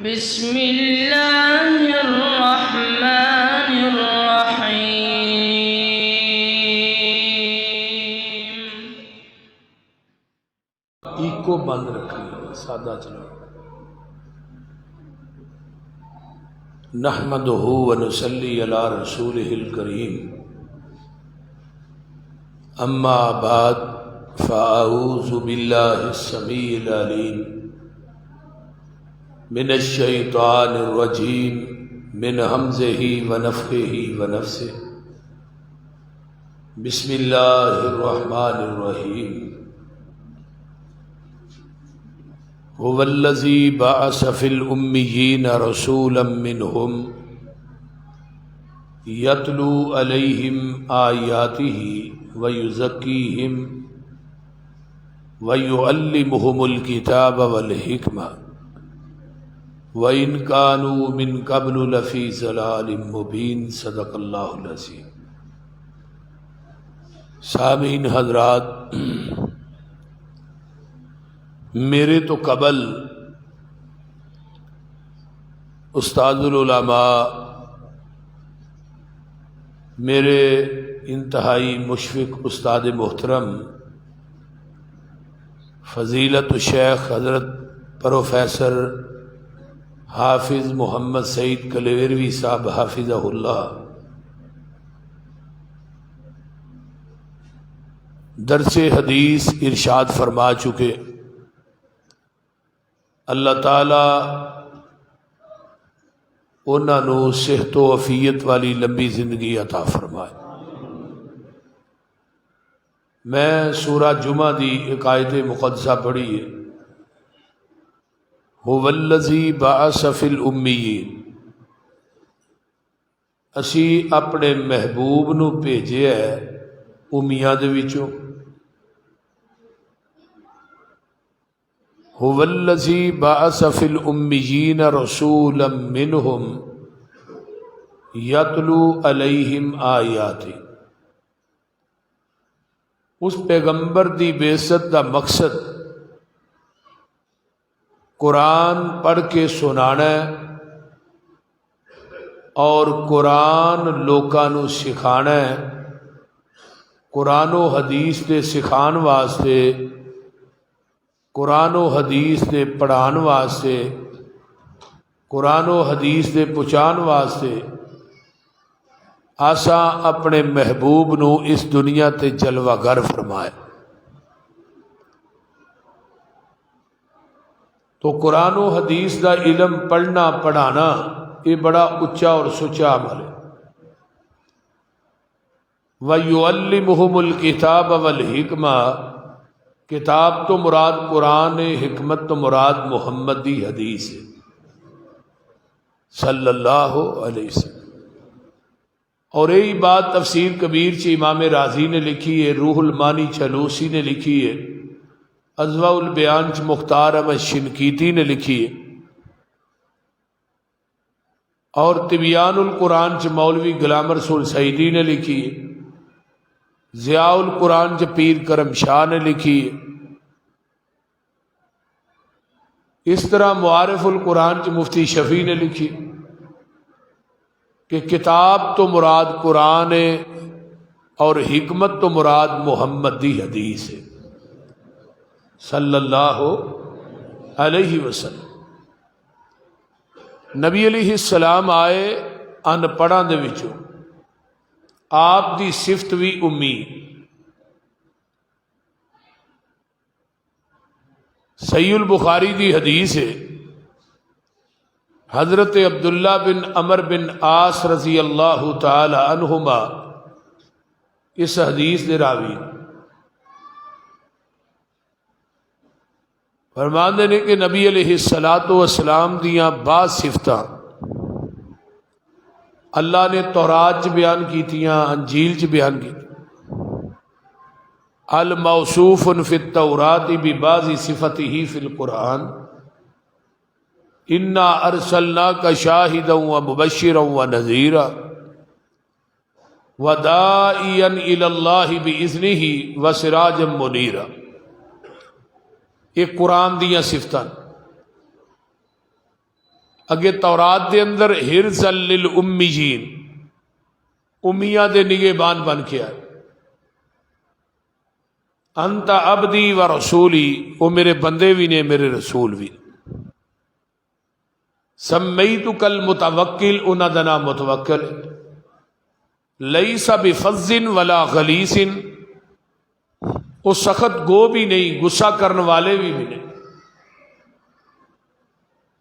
بسم اللہ الرحمن الرحیم۔ ایکو بند رکھیں، سادہ چلو۔ نحمدہ ونصلی علی رسولہ الکریم، اما بعد فاعوذ باللہ السمیع العلیم من الشیطان الرجیم من ہمزہ ونفخہ ونفثہ۔ بسم اللہ الرحمن الرحیم۔ هو الذی بعث فی الامیین رسولا منہم یتلو علیہم آیاتہ ویزکیہم ویعلمہم الکتاب والحکمہ وَإِن كَانُوا مِن قَبْلُ لَفِي ضَلَالٍ مُبِينٍ۔ صدق اللہ العظیم۔ سامعین حضرات، میرے تو قبل استاد العلماء، میرے انتہائی مشفق استاد محترم فضیلت الشیخ حضرت پروفیسر حافظ محمد سعید کلویروی صاحب حافظہ اللہ درس حدیث ارشاد فرما چکے۔ اللہ تعالیٰ انہاں نو صحت و عافیت والی لمبی زندگی عطا فرمائے۔ میں سورہ جمعہ دی ایک آیت مقدسہ پڑھی ہے، هو الذی بعث فی الامیین۔ اسی اپنے محبوب نو بھیجیا ہے امیاں دے وچوں۔ هو الذی بعث فی الامیین رسولا منہم یتلو علیہم آیاتہ۔ اس پیغمبر دی بعثت دا مقصد قرآن پڑھ کے سنانا ہے اور قرآن لوکاں نو سکھانا ہے۔ قرآن و حدیث دے سکھان واسطے، قرآن و حدیث دے پڑھان واسطے، قرآن و حدیث دے پہنچان واسطے آساں اپنے محبوب نو اس دنیا تے جلوہ گر فرمائے۔ تو قرآن و حدیث دا علم پڑھنا پڑھانا یہ بڑا اچا اور سچا عمل ہے۔ وَيُعَلِّمُهُمُ الْكِتَابَ وَالْحِکْمَةَ۔ کتاب تو مراد قرآن ہے، حکمت تو مراد محمد دی حدیث ہے صلی اللہ علیہ وسلم۔ اور یہی بات تفسیر کبیر چ امام رازی نے لکھی ہے، روح المانی چلوسی نے لکھی ہے، اضواء البیان چ مختار احمد شنقیطی نے لکھی ہے، اور تبیان القرآن چ مولوی غلام رسول سعیدی نے لکھی ہے، ضیاء القرآن چ پیر کرم شاہ نے لکھی ہے۔ اس طرح معارف القرآن چ مفتی شفیع نے لکھی کہ کتاب تو مراد قرآن ہے اور حکمت تو مراد محمد دی حدیث ہے صلی اللہ علیہ وسلم۔ نبی علیہ السلام آئے ان پڑھاں دے وچوں، آپ دی صفت بھی امی۔ صحیح البخاری دی حدیث ہے، حضرت عبداللہ بن عمر بن عاص رضی اللہ تعالی عنہما اس حدیث دے راوی فرماندے نے کہ نبی علیہ السلام دیاں بعض صفتاں اللہ نے تورات چ بیان کیتیاں، انجیل چ بیان کی۔ الموصوف فی التورات ببعض صفتہ فی القرآن، انا ارسلناک شاہدا ومبشرا ونذیرا وداعیا الی اللہ باذنہ وسراجا منیرا۔ یہ قرآن دیاں صفتاں۔ اگے تورات دے اندر حرزا للأمیین، امیہ دے نگہبان بن کے آئے. انت عبدی و رسولی، وہ میرے بندے بھی نے میرے رسول بھی. سمیتک المتوکل، انہاں دا نام متوکل. لیس بفظ ولا غلیظ، وہ سخت گو بھی نہیں غصہ کرنے والے بھی نہیں.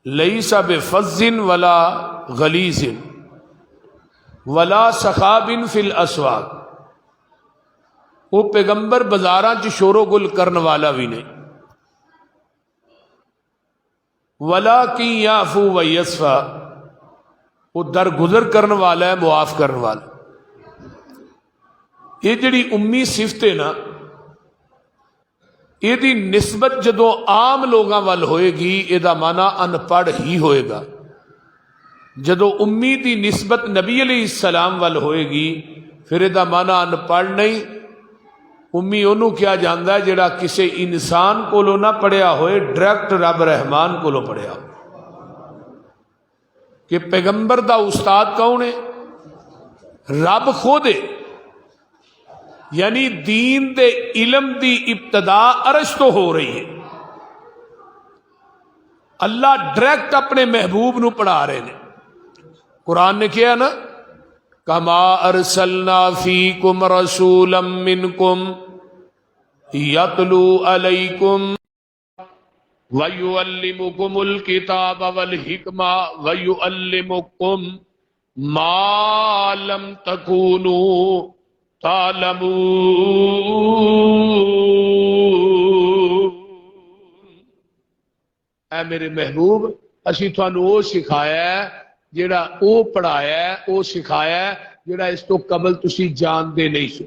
لیس بفظ ولا غلیظ ولا سخاب فی الاسواق، وہ پیغمبر بازاراں چ شور و گل کرنے والا بھی نہیں. ولاکن یعفو و یصفا، وہ درگزر کرنے والا ہے، معاف کرنے والا. یہ جڑی امی صفت ہے نا، یہ دی نسبت جدو عام لوگاں وال ہوئے گی یہ دا معنی ان پڑھ ہی ہوئے گا. جدو امی دی نسبت نبی علیہ السلام وال ہوئے گی پھر یہ دا معنی ان پڑھ نہیں. امی انہوں کیا جاندا ہے جڑا کسی انسان کولو نہ پڑھیا ہوئے، ڈائریکٹ رب رحمان کولو پڑھیا ہو. کہ پیغمبر دا استاد کون ہے؟ رب خود ہے. یعنی دین دے علم دی ابتدا عرش تو ہو رہی ہے. اللہ ڈائریکٹ اپنے محبوب نو پڑھا رہے ہیں. قرآن نے کیا نا، کما ارسلنا فیکم رسولا منکم یتلو علیکم ویعلمکم الکتاب والحکمہ ویعلمکم ما لم تکونوا تعلمون. اے میرے محبوب، اسی تھانوں وہ سکھایا ہے جڑا او پڑھایا ہے، او سکھایا ہے جڑا اس تو قبل تسی جان دے نہیں سو.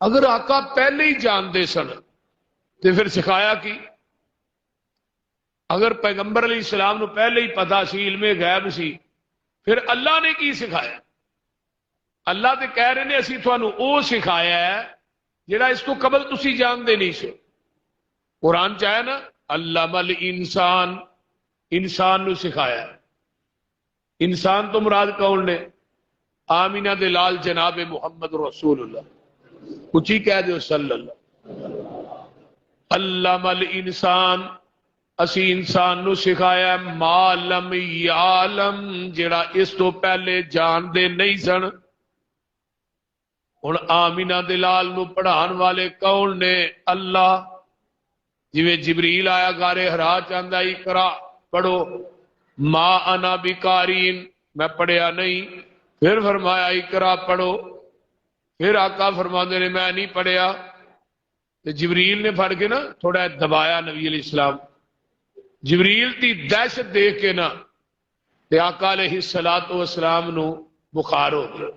اگر آقا پہلے ہی جان دے سن تو پھر سکھایا کی؟ اگر پیغمبر علیہ السلام نو پہلے ہی پتا سی، علم غیب سی، پھر اللہ نے کی سکھایا؟ اللہ تے کہہ رہے نے اسی تھانوں او سکھایا ہے جڑا اس تو قبل تسی جان دے نہیں سو. قرآن چاہے نا، علم الانسان، انسان نو سکھایا ہے. انسان تو مراد کون نے؟ آمینہ دے لال جناب محمد رسول اللہ. کچھ ہی کہہ دیو صلی اللہ. علم الانسان، اسی انسان نو سکھایا ما لم یعلم، جڑا اس تو پہلے جان دے نہیں سن. ہن آمینہ دے لال نو پڑھان والے کون نے؟ اللہ. جویں جبریل آیا غارِ حرا چاہندا اقرا پڑھو، ما انا بقارین، میں پڑھیا نہیں. پھر فرمایا اقرا پڑھو. پھر آقا فرماندے نے میں نہیں پڑھیا. تو جبریل نے پھڑ کے نا تھوڑا دبایا نبی علیہ السلام. جبریل دی دہشت دیکھ کے نا تے آقا علیہ الصلوۃ والسلام نو بخار ہو گیا.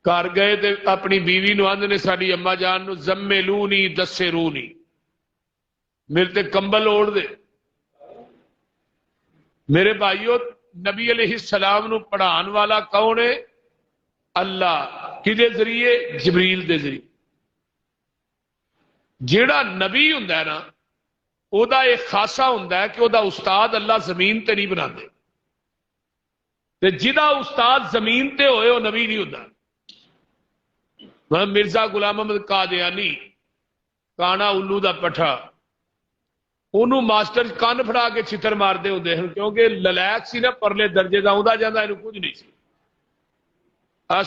گھر گئے تے اپنی بیوی نو آندے نے ساڈی اما جان نو زملونی دسرونی، میرے تے کمبل اوڑھ دے. میرے بھائیو، نبی علیہ السلام نو پڑھان والا کون ہے؟ اللہ. کدے ذریعے؟ جبریل دے ذریعے. جیڑا نبی ہوندا ہے نا، او دا ایک خاصہ ہوندا ہے کہ او دا استاد اللہ زمین تے نہیں بناندے. تے جدا استاد زمین تے ہوئے او نبی نہیں ہوندا. مرزا غلام احمد قادیانی، کانا الو دا پٹھا، انہوں ماسٹر کان پھڑا کے چھتر مار دے ہوندے ہیں کیونکہ للیک سی نا، پرلے درجے دا ہوندا جاندا اینو کچھ نہیں سی.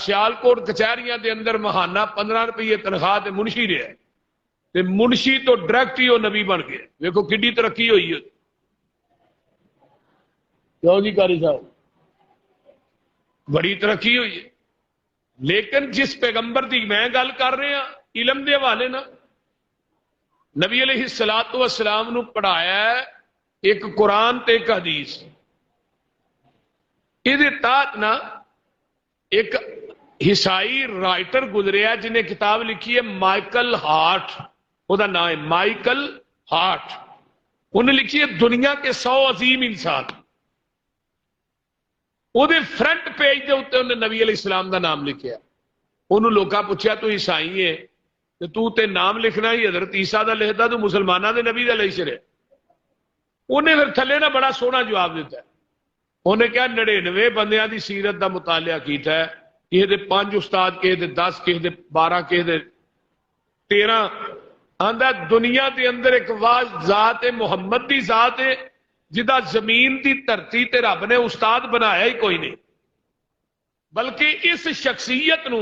سیالکوٹ کچہریاں دے اندر ماہانہ 15 روپے تنخواہ تے منشی رہا ہے، تے منشی تو ڈائریکٹ ہی وہ نبی بن گیا. دیکھو کڈی ترقی ہوئی ہے. کیوں جی قاری صاحب؟ بڑی ترقی ہوئی ہے. لیکن جس پیغمبر دی میں گل کر رہے ہیں علم دے حوالے نا، نبی علیہ الصلوۃ والسلام نو پڑھایا ہے ایک قرآن تے ایک حدیث. یہ تحت نا ایک عیسائی رائٹر گزریا جنہیں کتاب لکھی ہے مائیکل ہارٹ. وہ دا نام ہے مائیکل ہارٹ. انہیں لکھی ہے دنیا کے 100 عظیم انسان. وہ فرنٹ پیج دے اتنے انہیں نبی علیہ السلام دا نام لکھیا. انہوں لوگاں پوچھا تو عیسائی ہے تو تے نام لکھنا ہی حضرت عیسیٰ دا لکھدا، تو مسلمانہ دے نبی دا لکھ چھڑے. انہیں پھر تھلے نہ بڑا سونا جواب دیتا ہے. انہیں کیا 99 بندیاں دی سیرت دا مطالعہ کیتا ہے, کسی دے 5 استاد, کسی دے 10, کسی دے 12, کسی دے 13. آندا دنیا دے اندر ایک واحد ذات محمد دی ذات ہے جدا زمین دی دھرتی تے رب نے استاد بنایا ہی کوئی نہیں, بلکہ اس شخصیت نو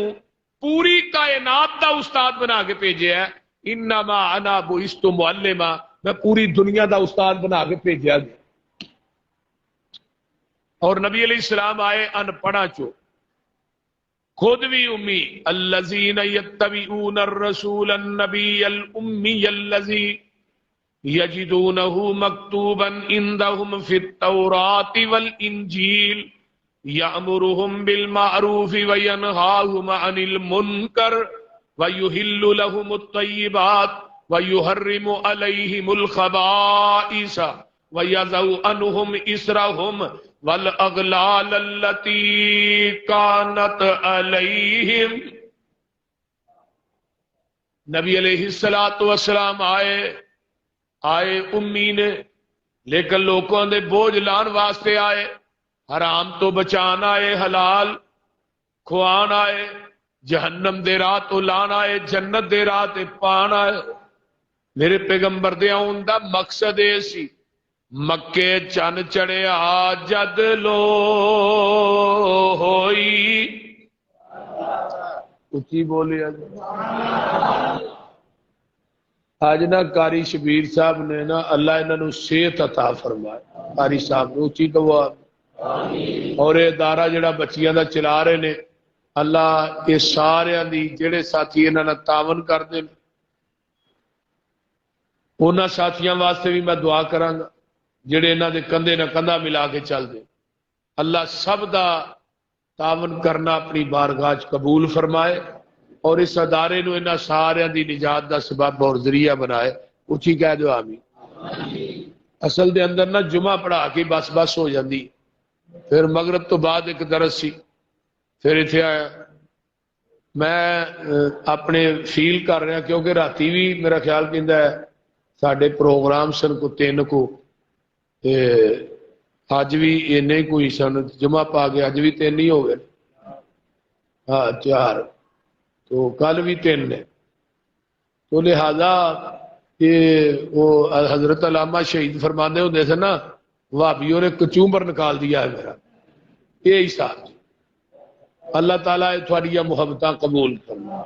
پوری کائنات دا استاد بنا کے بھیجیا ہے. انما انا بعثت معلما, میں پوری دنیا دا استاد بنا کے بھیجیا گیا. اور نبی علیہ السلام آئے ان پڑھا چو, خود بھی امی. الذین یتبعون الرسول النبی الامی الذی یجدونہ مکتوبا عندہم فی التوراۃ والانجیل یأمرہم بالمعروف وینہاہم عن المنکر ویحل لہم الطیبات ویحرم علیہم الخبائث ویضع عنہم اسرہم والاغلال التي كانت علیہم. نبی علیہ السلام آئے امی نے, لیکن لوگوں دے بوجھ لان واسطے آئے, حرام تو بچان آئے, حلال کھوان آئے, جہنم دے راہ تو لان آئے, جنت دے راہ تے پان آئے. میرے پیغمبر دے آن دا مقصد اے سی, مکے چن چڑھیا جد لو ہوئی. اچھی بولیا آج نا قاری شبیر صاحب نے نا اللہ انہوں نے صحت عطا فرمائے. قاری صاحب نے اچھی کہو اور یہ ادارہ جڑا بچیاں دا چلا رہے نے, اللہ یہ سارے دی جڑے ساتھی انہوں نے تعاون کر دیں, انہاں ساتھیاں واسطے بھی میں دعا کراں گا جڑے انہاں دے کندھے نہ کندھا ملا کے چل دے. اللہ سب دا تعاون کرنا اپنی بارگاہ چ قبول فرمائے اور اس ادارے نو انہاں سارے دی نجات دا سبب اور ذریعہ بنائے. اچھی کہہ دو آمین. اصل دے اندر نا جمعہ پڑھا کے بس ہو جاندی, پھر مغرب تو بعد ایک درس سی, پھر اتنے آیا. میں اپنے فیل کر رہا کیونکہ راتی بھی میرا خیال کہندا ہے ساڈے پروگرام سن کو 3 کو, اج بھی اینے کوئی سن, جمعہ پا کے اج بھی 3 ہی ہو گئے, ہاں 4, تو کل بھی 3 نے. تو لہذا یہ وہ حضرت علامہ شہید فرماندے ہوندے سن نا, وہابیوں نے کچومبر نکال دیا ہے میرا, یہ حساب. اللہ تعالیٰ تھوڑی محبتاں قبول کرنا.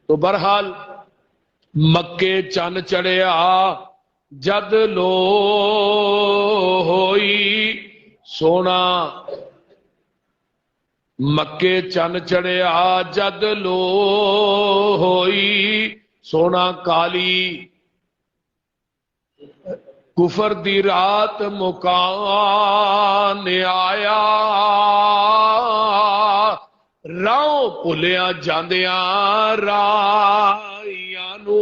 تو بہرحال مکے چن چڑھیا جد لو ہوئی سونا, مکے چن چڑھیا جد لو ہوئی سونا کالی, کفر دی رات مکان آیا, راہ بھولیاں جاندیاں رائیاں نو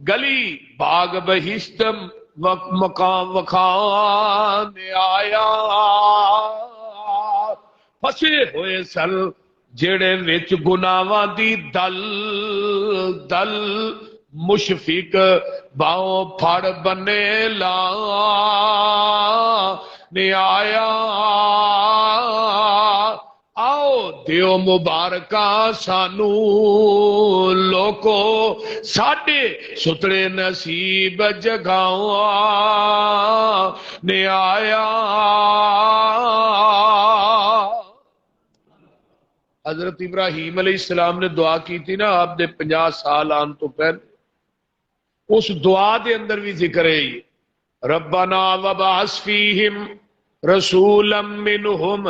گلی باغ بہشت مقام وکھان آیا. پھسے ہوئے سن جڑے وچ گناہاں دی دل دل, مشفق باؤں پھڑ بنے لا نے آیا. آؤ دیو مبارکہ سانو لوکو ساڈے سترے نصیب جگاؤں نے آیا. حضرت ابراہیم علیہ السلام نے دعا کی تھی نا آپ دے 50 سال آن تو پہلے, اس دعا دے اندر بھی ذکر ہے ربنا وبعث فیہم رسولا منہم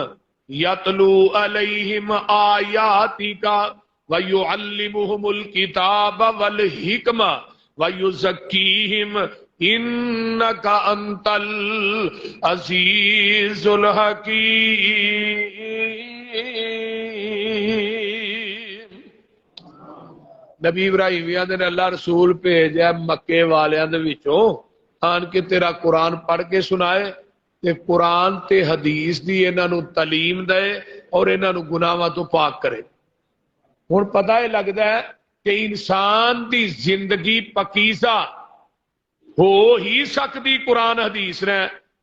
یتلو علیہم آیاتک ویعلمہم الکتاب والحکمہ ویزکیہم انک انت العزیز الحکیم. نبی ابراہیم نے اللہ رسول بھیجا مکے والیاں دے وچوں آن کے تیرا قرآن پڑھ کے سنائے تے قرآن تے حدیث دی انہاں نو تعلیم دے اور انہاں نو گناہاں تو پاک کرے. ہن پتہ ہے لگدا ہے کہ انسان دی زندگی پکیزہ ہو ہی سکتی قرآن حدیث نے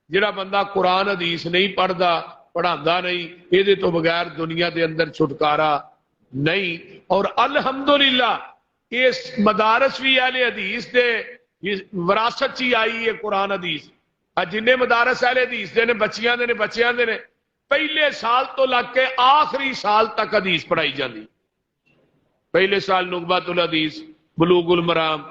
جڑا بندہ قرآن حدیث نہیں پڑھتا پڑھانا نہیں یہ تو بغیر دنیا دے اندر چھٹکارا نہیں. اور الحمدللہ اس مدارس بھی اہل حدیث دے وراثت چی آئی ہے قرآن حدیث. جن مدارس اہل حدیث دے نے بچیاں دے نے پہلے سال تو لگ کے آخری سال تک حدیث پڑھائی جاتی. پہلے سال نقبۃ الحدیث بلوغ المرام،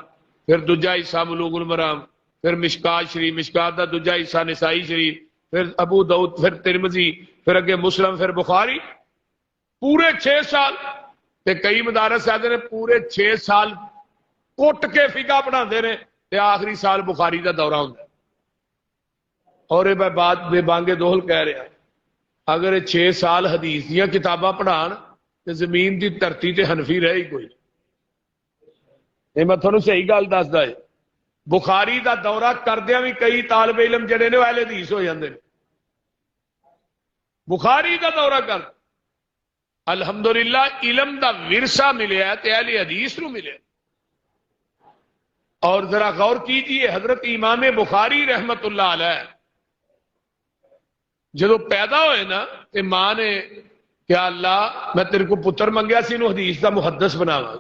پھر دوجا حصہ بلوغ المرام، پھر مشکات شریف، مشکات دا دوجا حصہ نسائی شریف، پھر ابو داؤد، پھر ترمذی، پھر اگے مسلم، پھر بخاری. پورے 6 سال تے کئی مدارس آتے نے پورے 6 سال کٹ کے فقہ پڑھا نے تے آخری سال بخاری دا دورہ ہوتا ہے. اور یہ بات بے بانگے دوہل کہہ رہا اگر 6 سال حدیث دیاں کتاباں پڑھان تے زمین دی دھرتی تے حنفی رہے ہی کوئی. یہ میں تھانوں صحیح گل دسدا ہے. بخاری دا دورہ کردیاں بھی کئی طالب علم جڑے نے اہل حدیث ہو جاندے نے. بخاری دا دورہ کر الحمدللہ علم دا ورثہ ملیا ہے تے اہل حدیث نو ملیا. اور ذرا غور کیجئے حضرت امام بخاری رحمت اللہ علیہ جدو پیدا ہوئے نا تے ماں نے کیا اللہ میں تیرے کو پتر منگیا سی نو حدیث دا محدث بناواں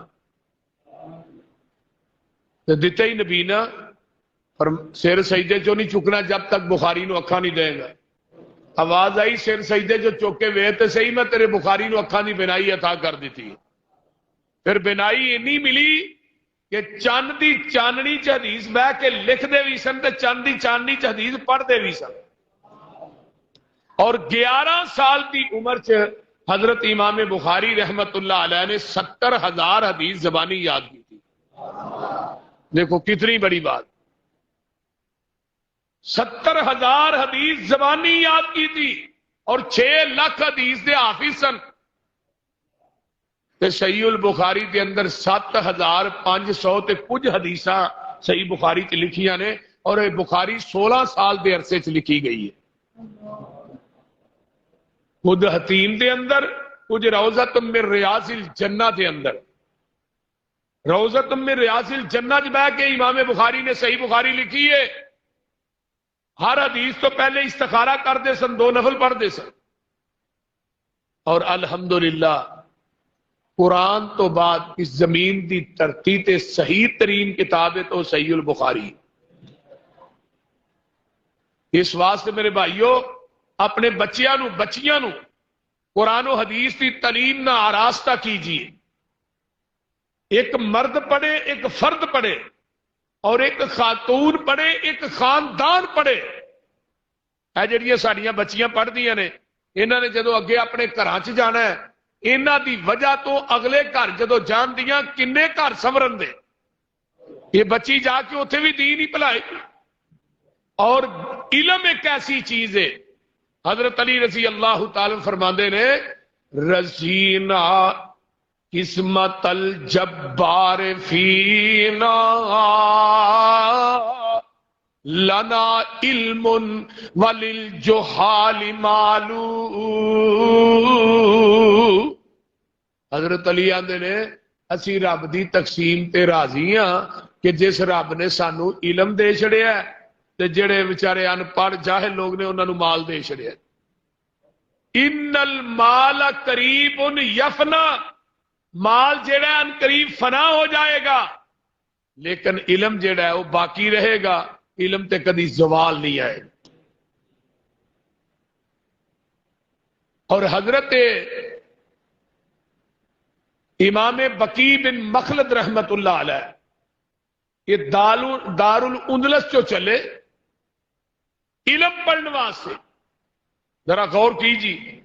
تے دتا ہی نبی نا پر سر سجدے چوں نہیں چکنا جب تک بخاری نو اکھاں نہیں دے گا. آواز آئی سر سجدے جو چوکے وے تے صحیح میں تیرے بخاری نو اکھاں دی بنائی عطا کر دیتی. پھر بنائی انی ملی کہ چند دی چاننی چ حدیث بہ کے لکھ دے بھی سن تے چند دی چاننی چ حدیث پڑھ دے بھی سن. اور 11 سال دی عمر چ حضرت امام بخاری رحمت اللہ علیہ نے 70,000 حدیث زبانی یاد کی تھی. دیکھو کتنی بڑی بات. 70,000 حدیث زبانی یاد کی تھی اور 6 لاکھ حدیث دے حافظ سن. تے صحیح البخاری دے اندر 7,500 تے کچھ حدیثاں صحیح بخاری تے لکھیاں نے اور یہ بخاری 16 سال دے عرصے چ لکھی گئی ہے. خود حتیم دے اندر کچھ روضۃ من ریاض الجنہ دے اندر روضۃ من ریاض الجنہ چ بیٹھ کے امام بخاری نے صحیح بخاری لکھی ہے. ہر حدیث تو پہلے استخارہ کرتے سن 2 نفل پڑھتے سن. اور الحمدللہ قرآن تو بعد اس زمین دی دھرتی تے صحیح ترین کتاب ہے تو صحیح البخاری. اس واسطے میرے بھائیو اپنے بچیاں نو قرآن و حدیث کی تعلیم نہ آراستہ کیجیے. ایک مرد پڑھے، ایک فرد پڑھے اور ایک خاتون پڑھے، ایک خاندان پڑھے. اے جڑیاں ساڈیاں بچیاں پڑھدیاں نے انہاں نے جدو اگے اپنے گھراں چ جانا ہے انہاں دی وجہ تو اگلے گھر جدو جان دیاں کنے گھر سمرن دے. یہ بچی جا کے اتنے بھی دین ہی بھلائے. اور علم ایک ایسی چیز ہے حضرت علی رضی اللہ تعالی فرماندے نے رزینا قسمت الجبار فینا لنا علم وللجہال مالو. حضرت علی آندے نے اسی رب دی تقسیم تے راضی ہاں کہ جس رب نے سانو علم دے چھڑیا ہے تے جڑے بیچارے ان پڑھ جاہل لوگ نے انہاں نو مال دے چھڑیا. ان المال قریب یفنا مال جڑا ان قریب فنا ہو جائے گا لیکن علم جڑا ہے وہ باقی رہے گا. علم تے کدی زوال نہیں آئے. اور حضرت امام بقی بن مخلد رحمت اللہ علیہ یہ دار الاندلس جو چلے علم پڑھنے واسطے. ذرا غور کیجیے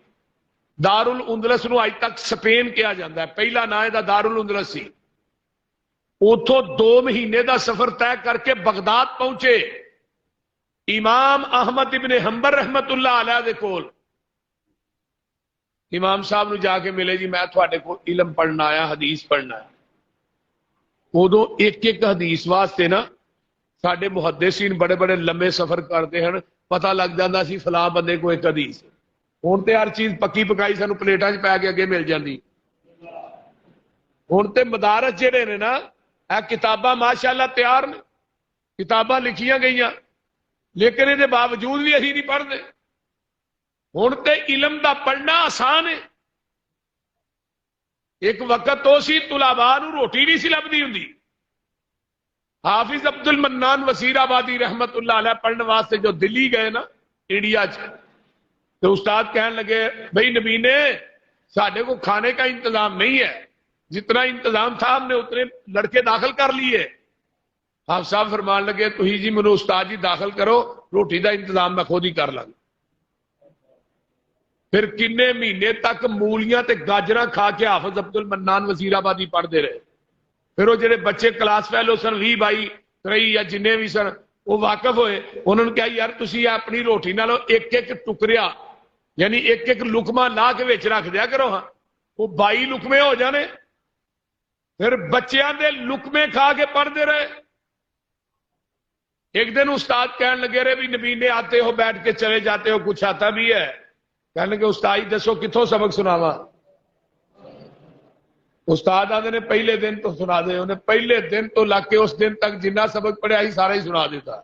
دار الاندلس نو اج تک سپین کہا جاتا ہے. پہلا نام دا دار الاندلس سی. اتوں 2 مہینے دا سفر طے کر کے بغداد پہنچے امام احمد ابن حنبل رحمت اللہ علیہ دے کول. امام صاحب نو جا کے ملے جی میں تھوڑے کو علم پڑھنا آیا حدیث پڑھنا ہے. ادو ایک حدیث واسطے نا ساڈے محدثین بڑے بڑے لمبے سفر کرتے ہیں. پتہ لگ جاتا سی فلاں بندے کو ایک حدیث. ہوں تو ہر چیز پکی پکائی سانو پلیٹاں چ پی کے اگے مل جاتی. ہوں تو مدارس جہے نے نا اے کتاباں ماشاءاللہ تیار نے. کتاباں لکھیاں گئی لیکن یہ باوجود بھی اسی نہیں پڑھتے. ہوں تے علم دا پڑھنا آسان ہے. ایک وقت تو سی طلباء نو روٹی نہیں سی لبدی ہوں. حافظ عبد المنان وزیر آبادی رحمت اللہ علیہ پڑھنے واسطے جو دلی گئے نا انڈیا تو استاد کہنے لگے بھائی نبی نے ساڈے کو کھانے کا انتظام نہیں ہے، جتنا انتظام تھا ہم نے اتنے لڑکے داخل کر لیے. آپ صاحب فرمان لگے تو ہی جی منو استاد جی داخل کرو، روٹی دا انتظام میں خود ہی کر لوں. پھر کنے مہینے تک مولیاں تے گاجراں کھا کے حافظ عبد المنان وزیر آبادی پڑھتے رہے. پھر وہ جڑے بچے کلاس فیلو سن 20 22 23 یا جنے بھی سن وہ واقف ہوئے. انہوں نے کہا یار تسی اپنی روٹی نالوں ایک ایک ٹکڑیا یعنی ایک ایک لقمہ لا کے وچ رکھ دیا کرو. ہاں وہ 22 لقمے ہو جانے. پھر بچیاں دے لقمے کھا کے پڑھتے رہے. ایک دن استاد کہنے لگے رہے بھی نبی نے آتے ہو بیٹھ کے چلے جاتے ہو کچھ آتا بھی ہے. کہنے لگے استاد دسو کتوں سبق سناوا. استاد آدھے نے پہلے دن تو سنا دے. انہیں پہلے دن تو لگ کے اس دن تک جنہ سبق پڑھیا ہی سارا ہی سنا دیتا.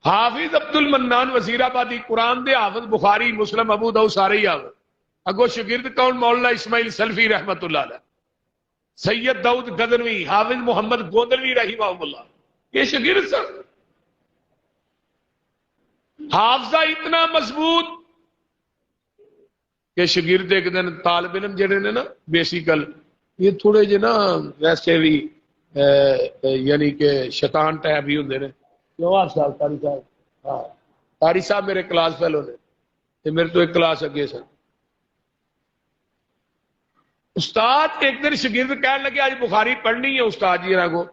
حافظ عبد المنان وزیر آبادی قرآن دے حافظ بخاری مسلم ابو داؤد سارے ہی حافظ. اگو شاگرد کون مولانا اسماعیل سلفی رحمت اللہ علیہ، سید داؤد غزنوی، حافظ محمد گوندلوی رحمہ اللہ، یہ شاگرد سن. حافظہ اتنا مضبوط کہ شاگرد ایک دن طالب علم جڑے نے نا بیسیکل یہ تھوڑے جے نا ویسے بھی یعنی کہ شیطان ٹائپ ہی ہوندے نے. کیوں آپ صاحب قاری صاحب؟ ہاں قاری صاحب میرے کلاس فیلو نے تے میرے تو ایک کلاس اگے سن. استاد ایک دن شاگرد کہنے لگے آج بخاری پڑھنی ہے استاد جی کو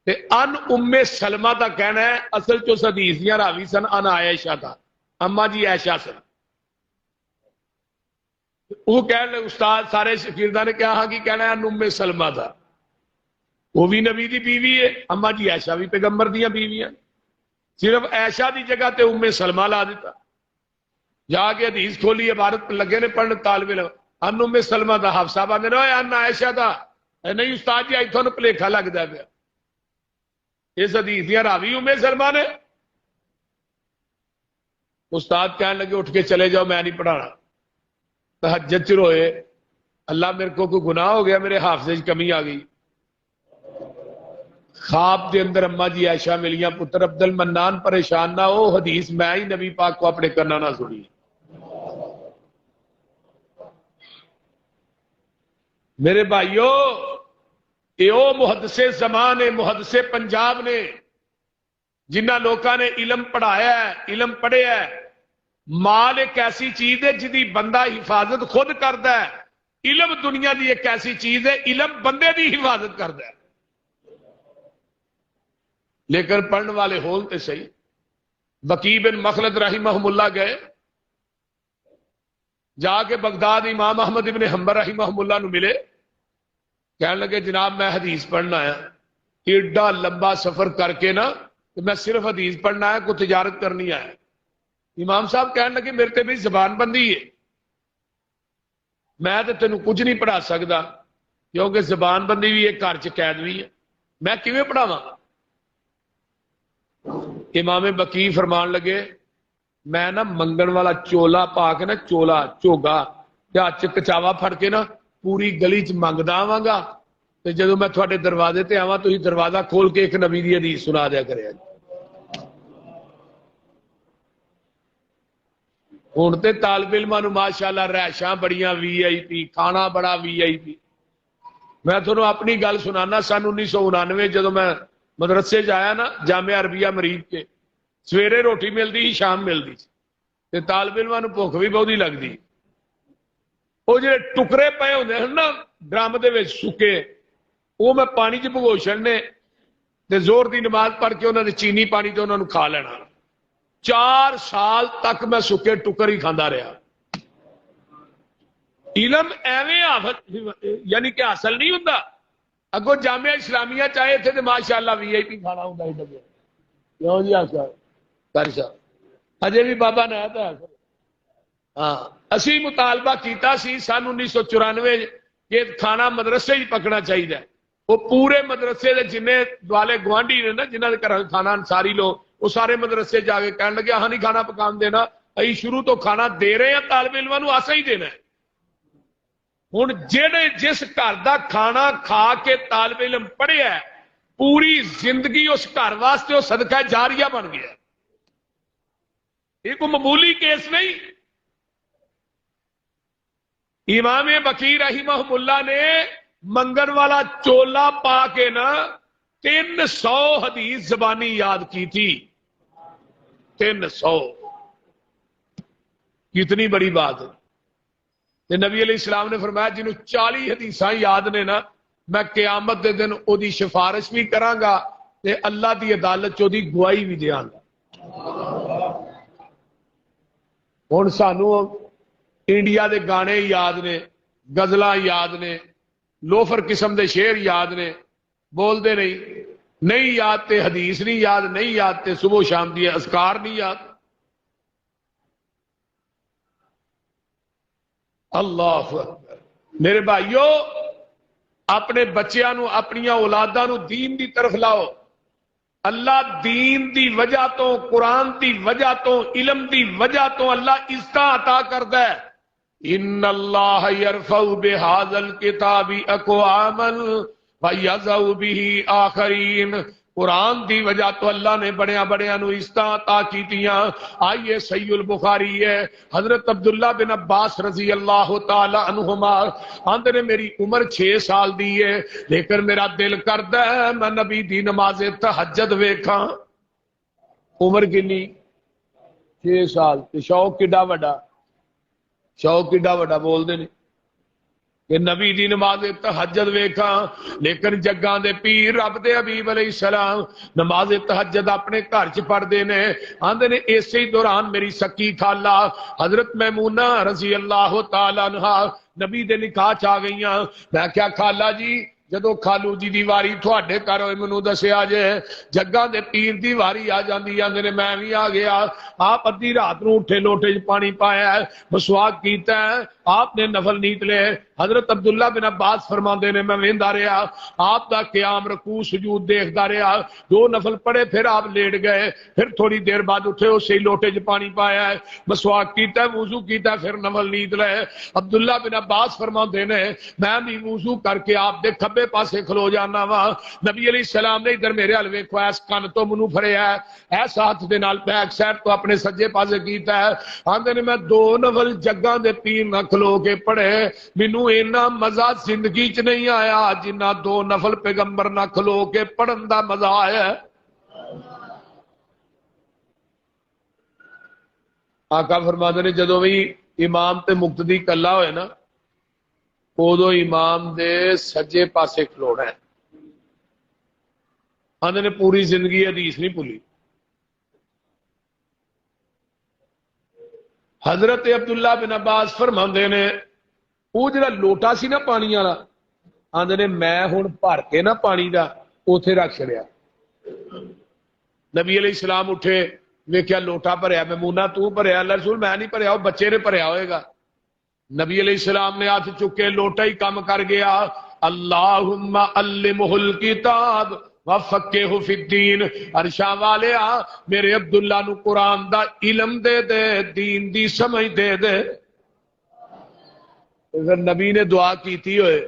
تے ان ام سلمہ دا کہنا ہے اصل چ حدیث دیاں راوی سن ان عائشہ دا اما جی عائشہ سن. وہ کہنے لگے استاد سارے شاگرداں نے کہا ہاں کی کہنا ہے ان ام سلمہ دا، وہ بھی نبی دی بیوی ہے، اما جی عائشہ بھی پیغمبر دیاں بیویاں. صرف عائشہ دی جگہ تے ام سلمہ لا دیتا. جا کے حدیث کھولی عبارت لگے نے پڑھن طالب علم ان ام سلمہ دا. حافظ صاحب آندے نے ان عائشہ دا. نہیں استاد جی ایتھوں پلیکھا لگدا پیا، اس حدیث دیاں راوی ام سلمہ نے. استاد کہنے لگے اٹھ کے چلے جاؤ میں نہیں پڑھانا. تہجد چ روئے اللہ میرے کو کوئی گناہ ہو گیا، میرے حافظے کی کمی آ گئی. خواب دے اندر اما جی عائشہ ملیاں پتر عبد المنان پریشان نہ ہو، حدیث میں ہی نبی پاک کو اپنے کرنا نہ سنی. میرے بھائیو یہ محدث زمان نے محدث پنجاب نے جنہ لوکاں نے علم پڑھایا ہے علم پڑھیا ہے. مال ایک ایسی چیز ہے جدی بندہ حفاظت خود کرتا ہے. علم دنیا دی ایک ایسی چیز ہے علم بندے دی حفاظت کرتا ہے. لیکن پڑھنے والے ہون تے صحیح. وکی بن مخلد رحمہ اللہ گئے جا کے بغداد امام احمد ابن حنبل رحمہ اللہ نو ملے. کہنے لگے جناب میں حدیث پڑھنا آیا، ایڈا لمبا سفر کر کے نا کہ میں صرف حدیث پڑھنا آیا کوئی تجارت کرنی آیا. امام صاحب کہنے لگے میرے تے بھی زبان بندی ہے، میں تے تینوں کچھ نہیں پڑھا سکتا کیونکہ زبان بندی بھی ہے گھر چ قید بھی ہے، میں کیویں پڑھاواں. امام بقی فرمان لگے میں نا منگن والا چولا پا کے نا چولا چوگا ہاتھ چ کچاوا پھڑ کے نا پوری گلی چ منگدا آواں گا تے جدوں میں تھوڑے دروازے تے آواں تسی دروازہ کھول کے ایک نبی دی حدیث سنا دیا کرے. ہن تے طالب علماں نوں ماشاءاللہ رہائشاں بڑیاں وی آئی پی، کھانا بڑا وی آئی پی. میں تھانوں اپنی گل سنانا. سن 1999 جدوں میں مدرسے جایا نا جامعہ عربیہ مرید کے، سویرے روٹی ملتی ہی شام ملتی تے طالب علماں نوں بھوک بھی بہت ہی لگتی. وہ جڑے ٹکڑے پے ہوندے ہیں نا ڈرم دے وچ سکے وہ میں پانی چ بھگو چھڑنے تے زور دی نماز پڑھ کے انہاں نے چینی پانی تے انہاں نوں کھا لینا. 4 سال تک میں سکے ٹکر ہی کھاندا رہا. علم ایویں یعنی کہ حاصل نہیں ہوندا. اگوں جامعہ اسلامیہ چاہے تھے تو ماشاءاللہ وی آئی پی کھانا ہوندا ہے ڈبے. کیوں جی قاری صاحب اجے بھی بابا نے آتا ہے. ہاں اسی مطالبہ کیتا سی سن 1994 کہ کھانا مدرسے ہی پکنا چاہیے. وہ پورے مدرسے دے جننے دوالے گوانڈی نے نا جنہاں دے گھر کھانا انصاری لوگ وہ سارے مدرسے جا کے کہنے لگے ہاں نہیں کھانا پکان دینا، ائی شروع تو کھانا دے رہے ہیں طالب علماں نوں آسا ہی دینا ہے۔ ہن جڑے جس گھر دا کھانا کھا کے طالب علم پڑھیا ہے پوری زندگی اس گھر واسطے وہ صدقہ جاریہ بن گیا، یہ کوئی معمولی کیس نہیں۔ امام بقی رحمہ اللہ نے منگن والا چولا پا کے نا 300 حدیث زبانی یاد کی تھی، 300، کتنی بڑی بات ہے۔ نبی علیہ السلام نے فرمایا جنہوں 40 حدیثاں یاد نے نا میں قیامت دے دن او دی سفارش بھی کراں گا تے اللہ دی عدالت چ دی گواہی بھی دیاں گا۔ ہن سانو انڈیا دے گانے یاد نے، غزلاں یاد نے، لوفر قسم دے شعر یاد نے، بول دے نہیں یاد تے حدیث نہیں یاد، نہیں یاد تے صبح شام دی اذکار نہیں یاد۔ اللہ اکبر۔ میرے بھائیو اپنے بچیاں نو اپنی اولاداں نو دین دی طرف لاؤ۔ اللہ دین دی وجہ تو، قرآن دی وجہ تو، علم دی وجہ تو اللہ عزت عطا کردا ہے۔ ان اللہ یرفع بہذا الکتاب اقواما ویضع به آخرین۔ قرآن دی وجہ تو اللہ نے بڑیاں بڑیاں نو عزت عطا کیتیاں۔ آئیے صحیح البخاری ہے، حضرت عبداللہ بن عباس رضی اللہ تعالی عنہما آندے نے میری عمر 6 سال دی ہے لیکن میرا دل کردا ہے میں نبی دی نماز تہجد ویکھاں۔ عمر کنی؟ 6 سال۔ تے شوق کڈا وڈا، شوق کڈا وڈا بول دے نہیں کہ نبی دی نماز تہجد ویکھاں۔ لیکن جگاں دے پیر رب دے حبیب علیہ السلام نماز تہجد اپنے گھر چ پڑھدے نے۔ آندے نے اسی دوران میری سکی خالہ حضرت میمونہ رضی اللہ تعالی عنہا نبی دے نکاح چ آ گئیاں۔ میں کیا خالہ جی جدو خالو جی دی واری تھوڑے گھر ہوئے مینوں دسیا جے جگاں دے پیر دی واری آ جاندی آندے نے میں بھی آ گیا۔ آپ ادھی رات نو اٹھے لوٹے چ پانی پایا ہے، مسواک کیتا ہے، آپ نے نفل نیت لے۔ حضرت عبداللہ بن عباس فرماندے نے میں ویندا رہیا آپ دا قیام رکوع سجود دیکھدا رہیا، 2 نفل پڑھے پھر آپ لیٹ گئے، پھر تھوڑی دیر بعد اٹھے اسی لوٹے چ پانی پایا ہے، مسواک کیتا ہے، وضو کیتا ہے، پھر نفل نیت لے۔ عبداللہ بن عباس فرماندے نے میں بھی وضو کر کے آپ دے کھبے پاسے کھلو جانا وا۔ نبی علیہ السلام نے ادھر میرے ال ویکھو اس کن تو منوں پھڑیا ہے، اس ہاتھ دے نال بیک سائڈ تو اپنے سجے پاسے کیتا ہے۔ آندے نے میں 2 نفل جگاں دے پیر نہ کھلو کے پڑھے، مینوں اینا مزہ زندگی چ نہیں آیا جنہ 2 نفل پیغمبر نہ کھلو کے پڑھن دا مزہ آیا۔ آقا فرماتے نے جدو بھی امام تے مقتدی کلا ہوئے نا ادو امام دے سجے پاسے کھلونا ہے۔ آندے نے پوری زندگی حدیث نہیں بھولی۔ حضرت عبداللہ بن عباس فرماندے نے وہ جڑا لوٹا سی نا پانی والا آندے نے میں ہن بھر کے نا پانی دا اوتھے رکھ چھڑیا۔ نبی علیہ السلام اٹھے ویکھیا لوٹا بھریا، میمونہ تو بھریا؟ اللہ رسول میں نہیں بھریا، وہ بچے نے بھریا ہوئے گا۔ نبی علیہ السلام نے ہاتھ چکے لوٹا ہی کام کر گیا۔ اللہم علمہ الکتاب وفقہہ فی الدین۔ عرشاں والے میرے عبداللہ نو قرآن دا علم دے دے، دین دی سمجھ دے دے۔ اگر نبی نے دعا کیتی ہوئے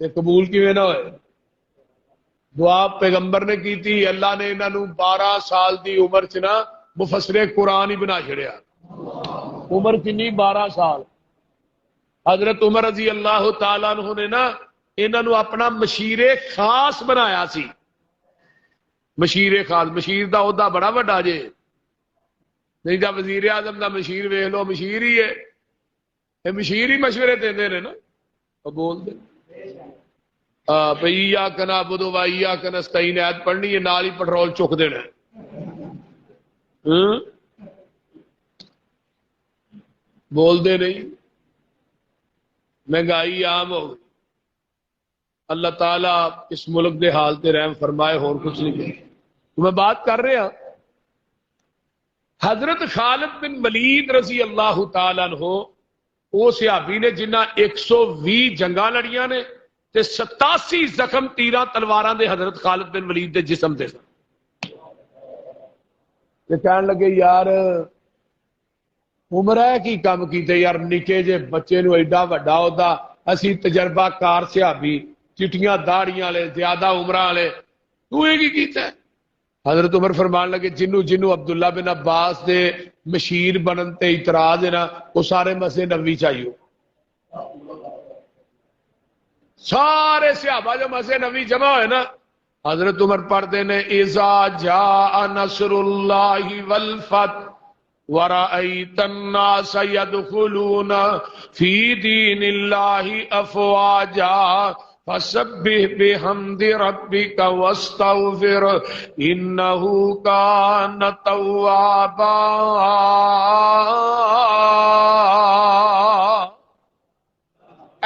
تے قبول کیویں نہ ہوئے؟ دعا پیغمبر نے کیتی، اللہ نے انہاں نو 12 سال دی عمر چ نا مفسر قرآن ہی بنا چھڑیا۔ عمر کنی؟ 12 سال۔ حضرت عمر رضی اللہ تعالیٰ عنہ نے نا انہاں نو اپنا مشیر خاص بنایا سی۔ مشیر خاص، مشیر دا عہدہ بڑا وڈا جے، نہیں جا وزیر اعظم دا مشیر ویکھ لو مشیر ہی ہے، یہ مشیر ہی مشورے دیندے نے نا بول دے بھئی یا کنا بدو وا یا کنا ستعین ایت پڑھنی ہے نال ہی پٹرول چک دینا ہے۔ بول دے نہیں، مہنگائی عام ہو گئی۔ اللہ تعالیٰ اس ملک دے حال تے رحم فرمائے، اور کچھ نہیں کہ میں بات کر رہا۔ حضرت خالد بن ولید رضی اللہ تعالیٰ عنہ وہ صحابی نے جنہ 120 جنگاں لڑیاں نے تے 87 زخم تیراں تلواراں دے حضرت خالد بن ولید دے جسم دے سن۔ تے کہن لگے یار عمر ہے کی کام کیتے یار، نکے جے بچے نو ایڈا وڈا ہوتا، اسی تجربہ کار صحابی چٹیاں داڑیاں والے زیادہ عمراں والے، تو یہ کی کیتا ہے؟ حضرت عمر فرمان لگے جنوں عبداللہ بن عباس دے مشیر بنن تے اعتراض ہے نا، وہ سارے مسجد نبوی چاہیے، سارے صحابہ جو مسجد نبوی جمع ہوئے نا، حضرت عمر پڑھتے نے اذا جاء نصر اللہ والفتح ورأيت الناس يدخلون في دين الله أفواجا فسبح بحمد ربك واستغفر إنه كان توابا۔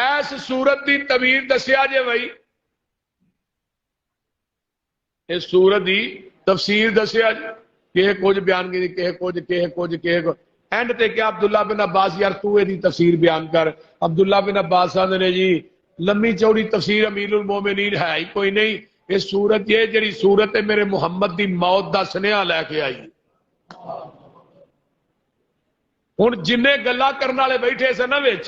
ایس سورت دی تعبیر دسیا جے بھائی، اس سورت دی تفسیر دسیا جے، کہ کچھ بیان کی کہ اینڈ تے کیا عبداللہ بن عباس یار تو دی تفسیر بیان کر۔ عبداللہ بن عباس نے جی لمبی چوڑی تفسیر امیر المومنین ہے ہی کوئی نہیں، اس سورت یہ جڑی سورت ہے میرے محمد دی موت دا سنیا لے کے آئی۔ ہن جن گلاں کرن والے بیٹھے سن نا وچ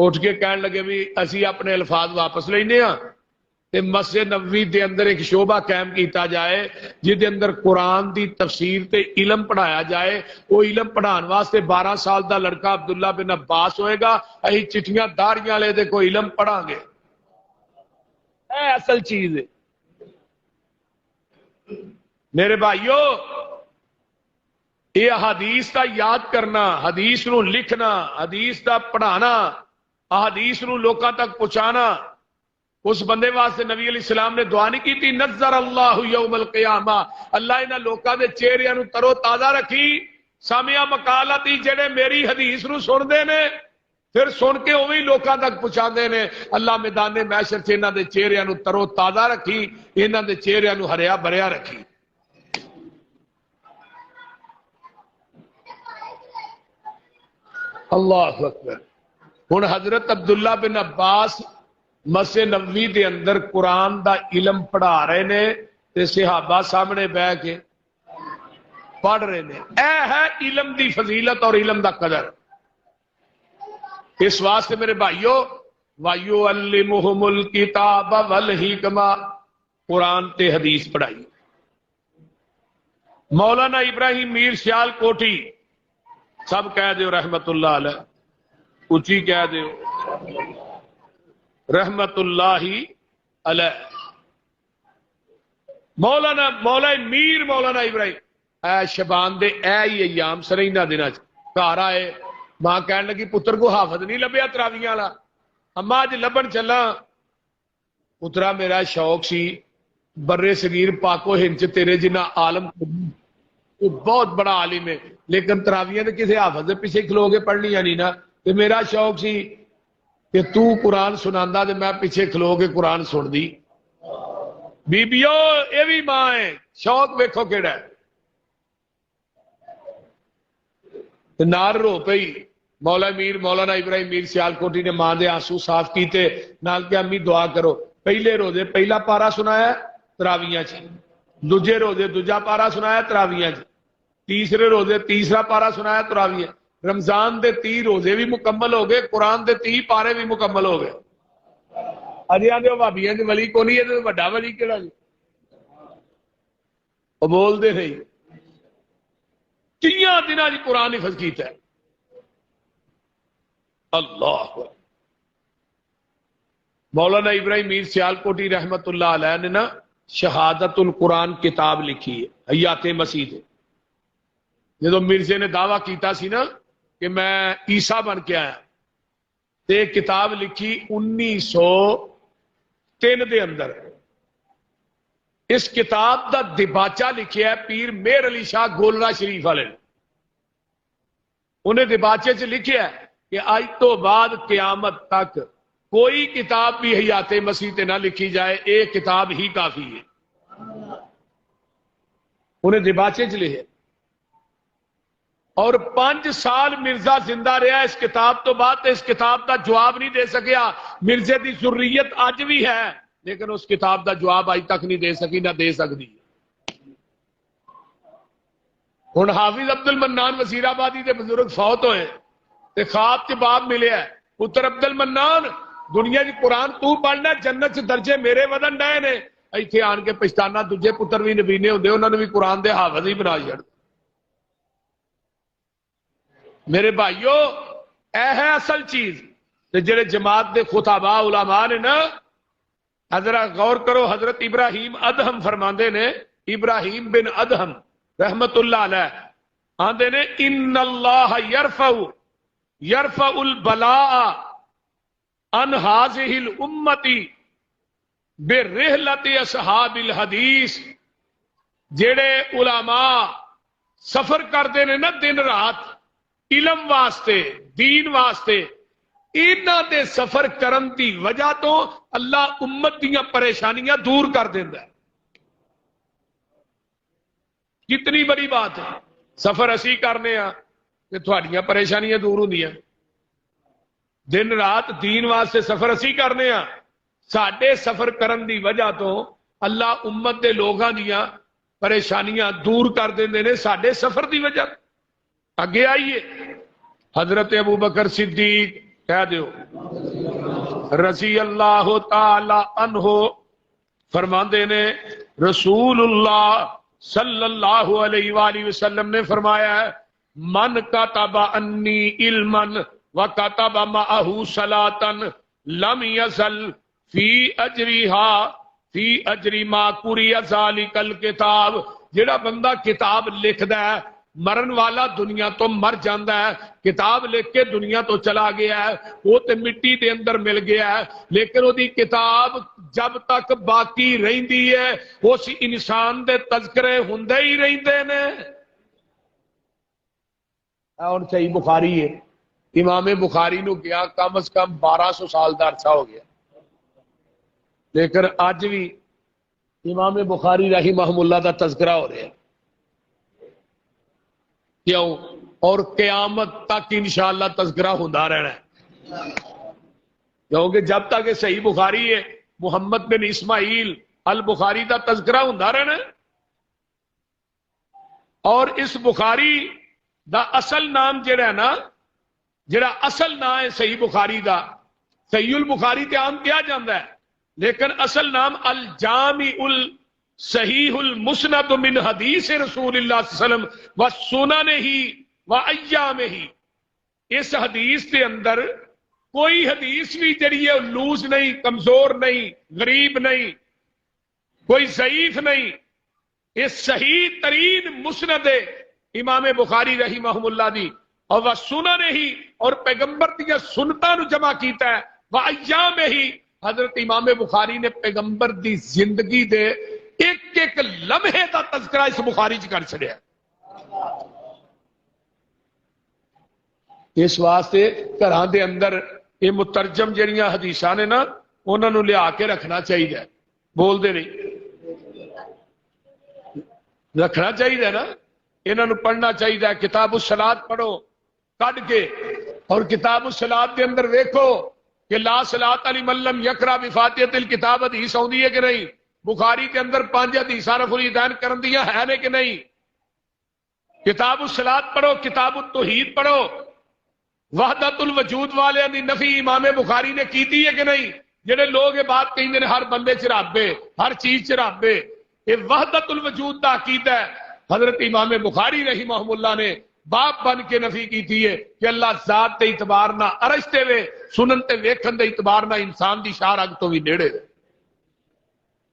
اٹھ کے کہن لگے بھی اسی اپنے الفاظ واپس لینے ہاں تے مسجد نبوی دے اندر ایک شعبہ قائم کیتا جائے جس دے اندر قرآن دی تفسیر تے علم پڑھایا جائے۔ وہ علم پڑھان واسطے 12 سال دا لڑکا عبداللہ بن عباس ہوئے گا، اہی چٹیاں داڑیاں لے دے کوئی علم پڑھا گے، اے اصل چیز ہے۔ میرے بھائیو یہ حدیث دا یاد کرنا، حدیث نو لکھنا، حدیث دا پڑھانا، حدیث نو لوکاں تک پہنچانا، اس بندے واسطے نبی علیہ السلام نے دعا نہیں کی تھی نظر اللہ یوم القیامہ، اللہ انہاں لوکاں دے چہریاں نو ترو تازہ رکھی۔ سامعہ مقالتی جڑے میری حدیث نو سن دے نے پھر سن کے اوہی لوکاں تک پہنچا دے نے، اللہ میدان محشر چ انہاں دے چہریاں نو ترو تازہ رکھی، انہاں دے چہریاں نو ہریا بھریا رکھی۔ اللہ اکبر۔ ہن حضرت عبداللہ بن عباس مسجد نبوی دے اندر قرآن دا علم پڑھا رہے نے تے صحابہ سامنے بہ کے پڑھ رہے نے۔ اے ہے علم دی فضیلت اور علم دا قدر۔ اس واسطے میرے بھائیو وَيُعَلِّمُهُمُ الْكِتَابَ وَالْحِکْمَةَ، قرآن تے حدیث پڑھائی۔ مولانا ابراہیم میر سیال کوٹھی سب کہہ دیو رحمت اللہ علیہ، اچھی کہہ دیو رحمت اللہ علیہ، مولا ابراہیم اے شبان دے اے ہی ایام سرینہ دینا گھر آئے، ماں کہنے لگی پتر کو حافظ نہیں لبیا تراویاں والا، اما اج لبن چلا۔ پترا میرا شوق سی برے صغیر پاکو ہند چ تیرے جنہ عالم تو بہت بڑا عالم ہے، لیکن تراویاں تے کسے حافظ دے پیچھے کھلو کے پڑھنی نہیں نا، تے میرا شوق سی کہ تو قرآن سناندا تے میں پیچھے کھلو کے قرآن سن دی۔ بیبیو اے بھی ماں ہے، شوق ویکھو کیڑا ہے۔ تے نار رو پئی، مولانا ابراہیم میر سیال کوٹھی نے ماں دے آنسو صاف کیتے، نال کہ امی دعا کرو۔ پہلے روزے پہلا پارا سنایا تراویاں چ، دوجے روزے دوجا پارا سنایا تراویاں چ، تیسرے روزے تیسرا پارا سنایا تراویاں۔ رمضان دے 30 روزے بھی مکمل ہو گئے، قرآن دے 30 پارے بھی مکمل ہو گئے۔ اجے آندے بھابیاں دے ولی کو نہیں ہے تے بڑا ولی کیڑا جی؟ او بول دے نہیں 30 دناں جی قرآن حفظ کیتا ہے۔ اللہ مولانا ابراہیم میر سیال کوٹھی رحمت اللہ علیہ نے نا شہادت القرآن کتاب لکھی ہے، حیات مسیح ہے۔ جدو مرزے نے دعویٰ کیتا سی نا کہ میں عیسیٰ بن کے آیا، تے کتاب لکھی 1903 دے اندر۔ اس کتاب دا دباچہ لکھیا ہے پیر مہر علی شاہ گولرا شریف والے نے۔ انہیں دباچے سے لکھیا ہے کہ آج تو بعد قیامت تک کوئی کتاب بھی حیات مسیح تے نہ لکھی جائے، ایک کتاب ہی کافی ہے۔ انہیں دباچے چ لکھے اور 5 سال مرزا زندہ رہا اس کتاب تو بعد اس کتاب دا جواب نہیں دے سکیا. مرزے دی ذریت اج بھی ہے لیکن اس کتاب دا جواب اج تک نہیں دے سکی نہ دے سکتی. ہن حافظ عبد المنان وزیر آبادی دے بزرگ فوت ہوئے تے خواب چ باب ملیا ہے پتر عبد المنان دنیا دی قرآن تو پڑھنا جنت چ درجے میرے ودن ڈے نے. ایتھے آن کے پچھتانا دوجے پتر بھی نبینے ہوندے انہاں نوں بھی قرآن دے حافظ ہی بنا چھڑ. میرے بھائیو اے ہے اصل چیز. تے جڑے جماعت دے خطباء علماء نے نا حضرت غور کرو. حضرت ابراہیم ادہم فرماندے نے ابراہیم بن ادہم رحمت اللہ علیہ آندے نے ان اللہ یرفع البلاء عن هذه الامتی برحلت اصحاب الحدیث. جڑے علماء سفر کردے نے نا دن رات علم واسطے دین واسطے انہاں دے سفر کرن دی وجہ تو اللہ امت دیاں پریشانیاں دور کر دیندا ہے. کتنی بڑی بات ہے. سفر اسی کرنے ہاں کہ تھوڑیاں پریشانیاں دور ہوندیاں. دن رات دین واسطے سفر اسی کرنے ہاں. ساڈے سفر کرن دی وجہ تو اللہ امت دے لوگاں دیاں پریشانیاں دور کر دیندے نے ساڈے سفر دی وجہ. اگے آئیے حضرت ابو بکر صدیق کہہ دیو رضی اللہ تعالی عنہ فرماندے نے رسول اللہ صلی اللہ علیہ وآلہ وسلم نے فرمایا ہے من کتب انی علما وکتب معہ صلاة لم یزل فی اجری ما قری ذالک الکتاب. جڑا بندہ کتاب لکھدا ہے مرن والا دنیا تو مر جاندا ہے. کتاب لکھ کے دنیا تو چلا گیا ہے وہ تے مٹی دے اندر مل گیا ہے لیکن وہ دی کتاب جب تک باقی رہندی ہے اس انسان دے تذکرے ہوندے ہی رہندے نے. اور صحیح بخاری ہے امام بخاری نو گیا کم از کم 1200 سال دا عرصہ ہو گیا لیکن اج بھی امام بخاری رحمہ اللہ دا تذکرہ ہو رہا ہے. کیوں؟ اور قیامت تک انشاءاللہ تذکرہ ہوتا رہنا ہے کیونکہ جب تک یہ صحیح بخاری ہے محمد بن اسماعیل البخاری دا تذکرہ ہوتا رہنا ہے. اور اس بخاری دا اصل نام جڑا ہے نا جڑا اصل نام ہے صحیح بخاری دا صحیح البخاری تے عام کیا جاتا ہے لیکن اصل نام الجامع صحیح المسند من حدیث رسول اللہ صلی اللہ علیہ وسلم و سننہ و ایامہ. اس حدیث کے اندر کوئی حدیث بھی جڑی ہے لوز نہیں کمزور نہیں غریب نہیں کوئی ضعیف نہیں. اس صحیح ترین مسند امام بخاری رحمہ اللہ دی اور وہ سننہ اور پیغمبر دیا سنتاں نو جمع کیتا ہے و ایامہ. حضرت امام بخاری نے پیغمبر دی زندگی دے ایک ایک لمحے دا تذکرہ اس بخاری چ کر چھڑیا. اس واسطے گھراں دے اندر یہ مترجم جڑیاں حدیثاں نے نا انہاں نوں لیا کے رکھنا چاہیے. بول دے نہیں رکھنا چاہیے نا انہاں نوں پڑھنا چاہیے. کتاب الصلاۃ پڑھو کڈ کے اور کتاب الصلاۃ دے اندر دیکھو کہ لا صلاۃ لمن لم یقرأ بفاتحۃ الکتاب حدیث آؤندی ہے کہ نہیں. بخاری کے اندر 5 حدیثاں رفع الیدین کرن دیاں ہے نے کہ نہیں. کتاب الصلاۃ پڑھو کتاب التوحید پڑھو وحدت الوجود والے دی نفی امام بخاری نے کیتی ہے کہ نہیں. جڑے لوگ یہ بات کہندے نے ہر بندے چ رب ہے ہر چیز چ رب ہے یہ وحدت الوجود دا عقیدہ ہے. حضرت امام بخاری رحمہ اللہ نے باپ بن کے نفی کیتی ہے کہ اللہ ذات تے اعتبار نہ عرش تے وے سنن تے ویکھن دے اعتبار نہ انسان دی شار اگ تو بھی نیڑے.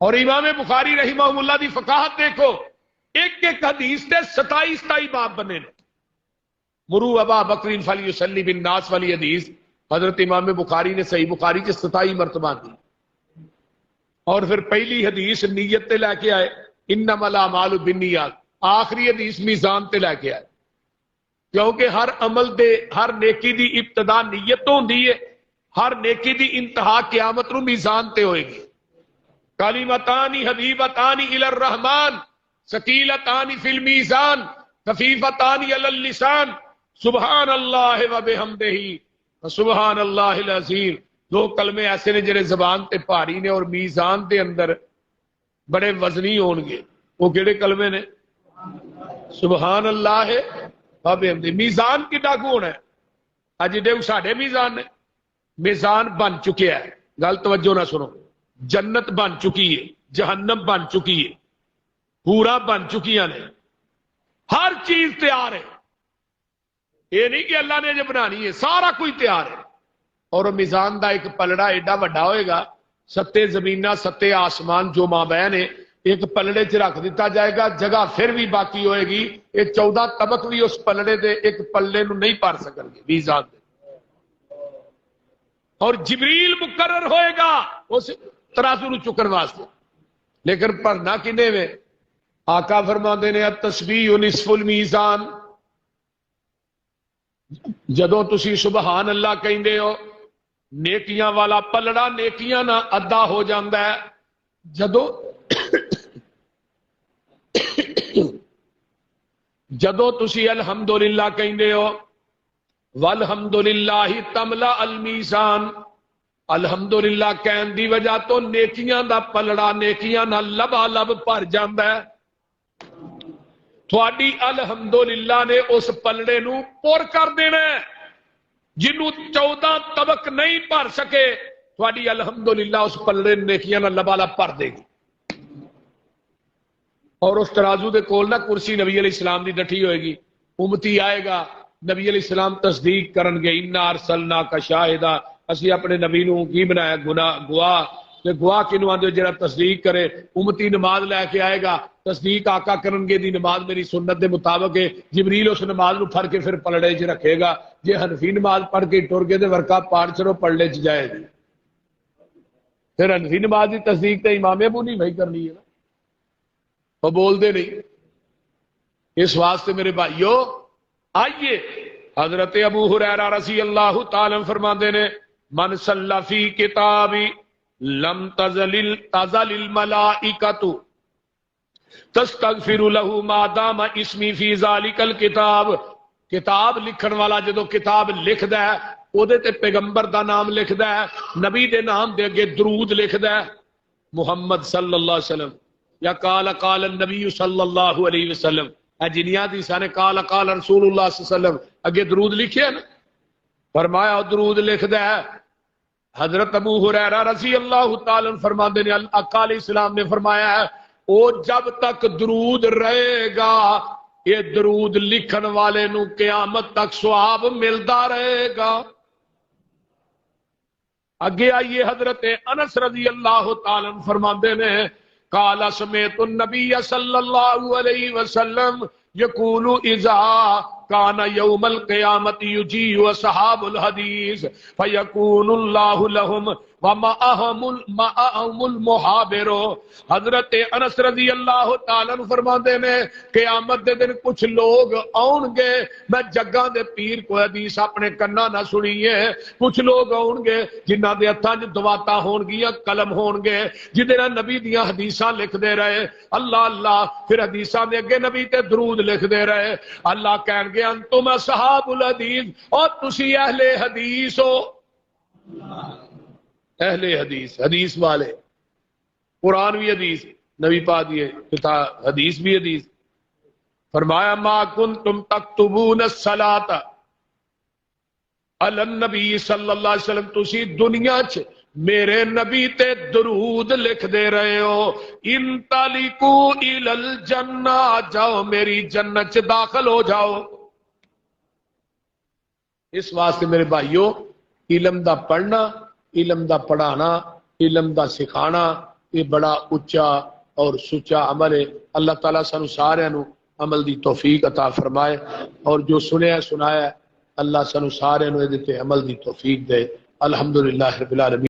اور امام بخاری رحمہ اللہ دی فقاہت دیکھو ایک ایک حدیث تے 27 باب بنے نے. مرو ابا بکر فلیصلی بالناس والی حدیث حضرت امام بخاری نے صحیح بخاری کے 27 مرتبہ دی. اور پھر پہلی حدیث نیت تے لے کے آئے انما الاعمال بالنیات. آخری حدیث میزان تے لے کے آئے کیونکہ ہر عمل دے ہر نیکی دی ابتدا نیت تو ہوندی ہے ہر نیکی دی انتہا قیامت نو میزان تے ہوئے گی. کلمتان حبیبتان الی الرحمن ثقیلتان فی المیزان خفیفتان علی اللسان سبحان اللہ و بحمدہ سبحان اللہ العظیم. دو کلمے ایسے نے جڑے زبان تے بھاری نے اور میزان دے اندر بڑے وزنی ہون گے. وہ کیڑے کلمے نے؟ سبحان اللہ و بحمدہ. میزان کڈا کو ہونا ہے؟ اج دے ساڈے میزان نے میزان بن چکے ہے. گل توجہ نہ سنو. جنت بن چکی ہے، جہنم بن چکی ہے، پورا بن چکیاں نے، ہر چیز تیار ہے. یہ نہیں کہ اللہ نے جو بنانی ہے، سارا کوئی تیار ہے. اور میزان دا ایک پلڑا ایڈا وڈا ہوئے گا، 7 زمیناں 7 آسمان جو مابین ہے ایک پلڑے چ رکھ دیتا جائے گا. جگہ پھر بھی باقی ہوئے گی. یہ 14 طبق بھی اس پلڑے دے ایک پلڑے نو نہیں پار سکن گے میزان دے. اور جبریل مقرر ہوئے گا اس ترازو نو چکن واسطے. لیکن پڑھنا کنے میں؟ آقا فرماندے نے التسبیح نصف المیزان. جدوں تسی سبحان اللہ کہندے ہو نیکیاں والا پلڑا نیکیاں نہ ادا ہو جاندا ہے. جدوں تسی الحمدللہ کہندے ہو والحمدللہ تملا المیزان. الحمدللہ کہن دی وجہ تو نیکیاں دا پلڑا نیکیاں نہ لبا لب بھر جاندا ہے. تھوڑی الحمدللہ نے اس پلڑے نو پور کر دینا ہے. جنوں 14 طبق نہیں بھر سکے تھوڑی الحمدللہ اس پلڑے نیکیاں نہ لبا لب بھر دے گی. اور اس ترازو دے کول نہ کرسی نبی علیہ السلام دی ڈٹھی ہوئے گی. امتی آئے گا، نبی علیہ السلام تصدیق کرن گے انا ارسلناک شاہدا. اسی اپنے نبی نو کی بنایا؟ گواہ. تے گواہ کنو آندے جڑا تصدیق کرے. امتی نماز لے کے آئے گا، تصدیق آقا کرن گے دی نماز میری سنت دے مطابق ہے. جبریل اس نماز نو پھڑ کے پھر پلڑے چ رکھے گا. جے حنفی نماز پڑھ کے ٹر گئے تے ورقہ پاڑ چلو پلڑے چ جائے گی. پھر حنفی نماز دی تصدیق تے امام ابو نہیں بھائی کرنی ہے نا، وہ بول دے نہیں. اس واسطے میرے بھائیو آئیے حضرت ابو ہریرہ رضی اللہ تعالی عنہ فرماندے نے من صلی فی کتابی لم تزل الملائکۃ تستغفر له ما دام اسمی فی ذالک الکتاب. کتاب لکھن والا جدو کتاب لکھدا ہے او دے تے پیغمبر دا نام لکھدا ہے، نبی دے نام دے اگے درود لکھدا ہے محمد صلی اللہ علیہ وسلم، یا قال قال النبی صلی اللہ علیہ وسلم. اے جنیاں دی سانے قال قال رسول اللہ صلی اللہ علیہ وسلم اگے درود لکھے نا. فرمایا درود لکھدا ہے. حضرت ابو ہریرہ رضی اللہ تعالی عنہ فرماندے نے آقا علیہ السلام نے فرمایا ہے او جب تک درود رہے گا یہ درود لکھن والے نو قیامت تک ثواب ملدا رہے گا. اگے آئیے حضرت انس رضی اللہ تعالی عنہ فرماندے نے قال سمعت النبی صلی اللہ علیہ وسلم یقول اذا کان یوم القیامت یجیء اصحاب الحدیث فیکون اللہ لهم ومعهم المحابر. حضرت انس رضی اللہ تعالیٰ عنہ فرماندے نے قیامت دے دن کچھ لوگ آؤن گے، میں جگاں دے پیر کو حدیث اپنے کنا نہ سنیے، کچھ لوگ آؤن گے جنہ دے ہتھاں وچ دواتا ہون گیاں قلم ہون گے جدے نال نبی دیاں حدیثاں لکھ دے رہے اللہ اللہ، پھر حدیثاں دے اگے نبی تے درود لکھ دے رہے. اللہ کہن گے انتم اصحاب الحدیث، اور تسی اہل حدیث ہو. اہل حدیث، حدیث والے. قرآن بھی حدیث، نبی پاک دی حدیث بھی حدیث. فرمایا ما کنتم تکتبون الصلاۃ علی النبی صلی اللہ علیہ وسلم، تسی دنیا چ میرے نبی تے درود لکھ دے رہے ہو. انطلقوا الی الجنہ، جاؤ میری جنت چ داخل ہو جاؤ. اس واسطے میرے بھائیو علم دا پڑھنا، علم دا پڑھانا، علم دا سکھانا یہ بڑا اچا اور سچا عمل ہے. اللہ تعالیٰ سانو سارے نو عمل دی توفیق عطا فرمائے، اور جو سنیا سنایا اللہ سانو سارے نو تے عمل دی توفیق دے. الحمدللہ رب العالمین.